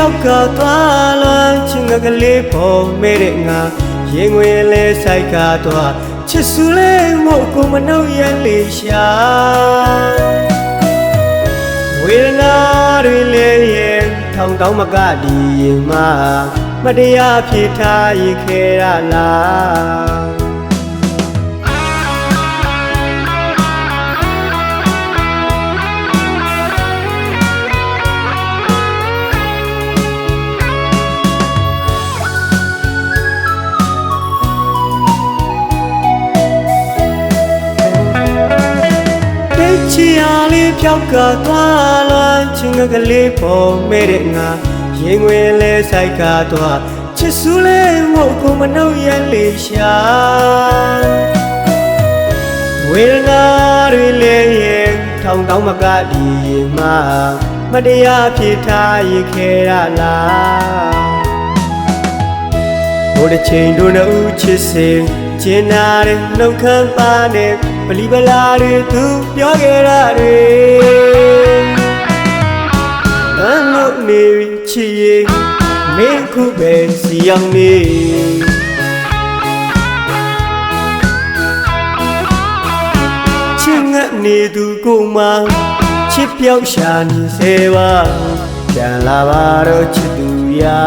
ပြောက်ကသွားလွမ်းချင်ကလေးပေါ်မဲ့တဲ့ငါရင်ငွေလဲဆိုင်ကားသွားချစ်စုလေးမို့ကိုမနှုတ်ရလေးရှာဝေဒနာတွေလဲရဲ့ထောင်တောင်းမကဒီရင်မမတရားဖြစ်ထားရခဲ့ရလားချီအားလေးပြောက်ကသွားလွမ်းချင်ကလေးပေါ်မဲ့တဲ့ငါရင်ငွေလဲဆိုင်ကားသွားချစ်စုလေးမို့ကိုမနှုတ်ရလေးရှာဝေဒနာတွေလဲရဲ့ထောင်တောင်းမကဒီမှမတရားဖြစ်ထားရခဲ့ရလားဘိုးတစ်ချိန်တို့နှုတ်ချစ်စေကျင်နာတဲ့နှုတ်ခမ်းပါနဲ့ပလီပလာတွေသူပြောခဲ့တာတွေငါတို့နေချီရင်မင်းခုပဲစီအောင်နေချစ်ငတ်နေသူကိုမှချစ်ပြောက်ရှာနေစေပါပြန်လာပါတော့ချစ်သူရာ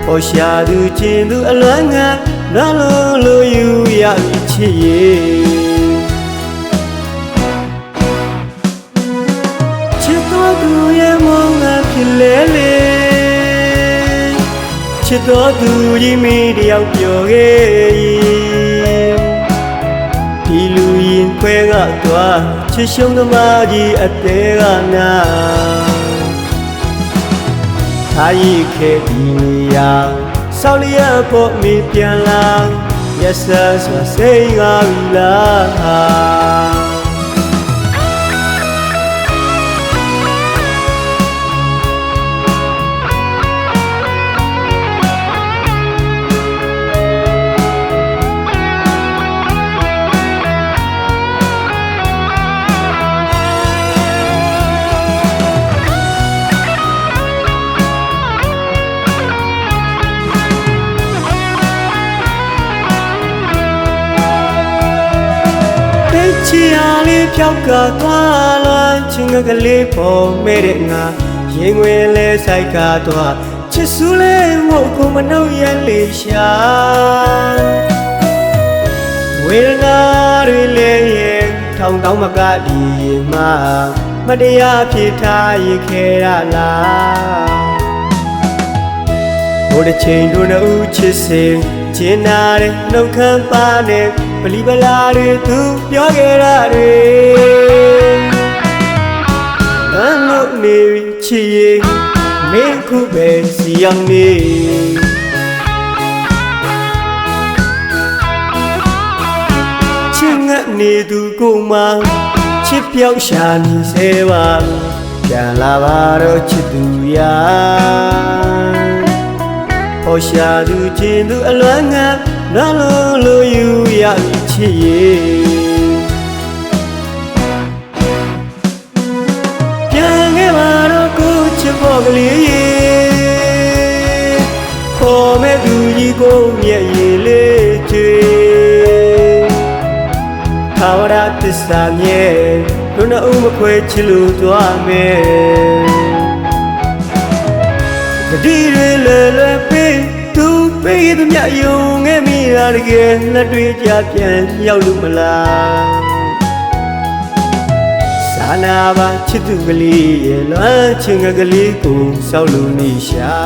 ဟောရှာသူချင်းသူအလွမ်းငါနာလိုယူရချစ်ရဲ့ချစ်တော်သူရဲ့မောင်ငါဖြစ်လေလေချစ်တော်သူကြီးမိတယောက်ပြောခဲ့ဒီလူရင်ခွဲကသွားချစ်ရှုံးသမားကြီးအသေးကနာထားရခဲ့ဒီနေရာဆောက်လျက်ဖို့မိပြန်လာရက်ဆက်စွာစိတ်ငါပြီလားချီအားလေးပြောက်ကသွားလွမ်းချင်ကလေးပေါ်မဲ့တဲ့ငါရင်ငွေလဲဆိုင်ကားသွားချစ်စုလေးမို့ကိုမနှုတ်ရလေးရှာဝေဒနာတွေလဲရဲ့ထောင်တောင်းမကဒီမှမတရားဖြစ်ထားရခဲ့ရလားဘိုးတစ်ချိန်တို့နှုတ်ချစ်စေကျင်နာတဲ့နှုတ်ခမ်းပါနဲ့ပလီပလာတွေသူပြောခဲ့တာတွေငါတို့နေချီရင်မင်းခုပဲစီအောင်နေချစ်ငတ်နေသူကိုမှချစ်ပြောက်ရှာနေစေပါပြန်လာပါတော့ချစ်သူရာဟောရှာသူချင်းသူအလွမ်းငါနာလိုယူရချစ်ရဲ့ပြန်ခဲ့ပါတော့ကိုချစ်ဖို့ကလေးပေါ်မဲ့သူကြီးကိုမျက်ရည်လေးချွေသာဝရသစ္စာမြဲတို့နှုတ်မခွဲချစ်လို့သွားမယ်တတိတွေလွယ်ပေးသူပေးသမျှယုံငဲ့မိတာတကယ်လက်တွေကြပြန်ရောက်လို့မလားစာနာပါချစ်သူကလေးရဲ့လွမ်းချင်ကလေးကိုစောက်လို့နေရှာ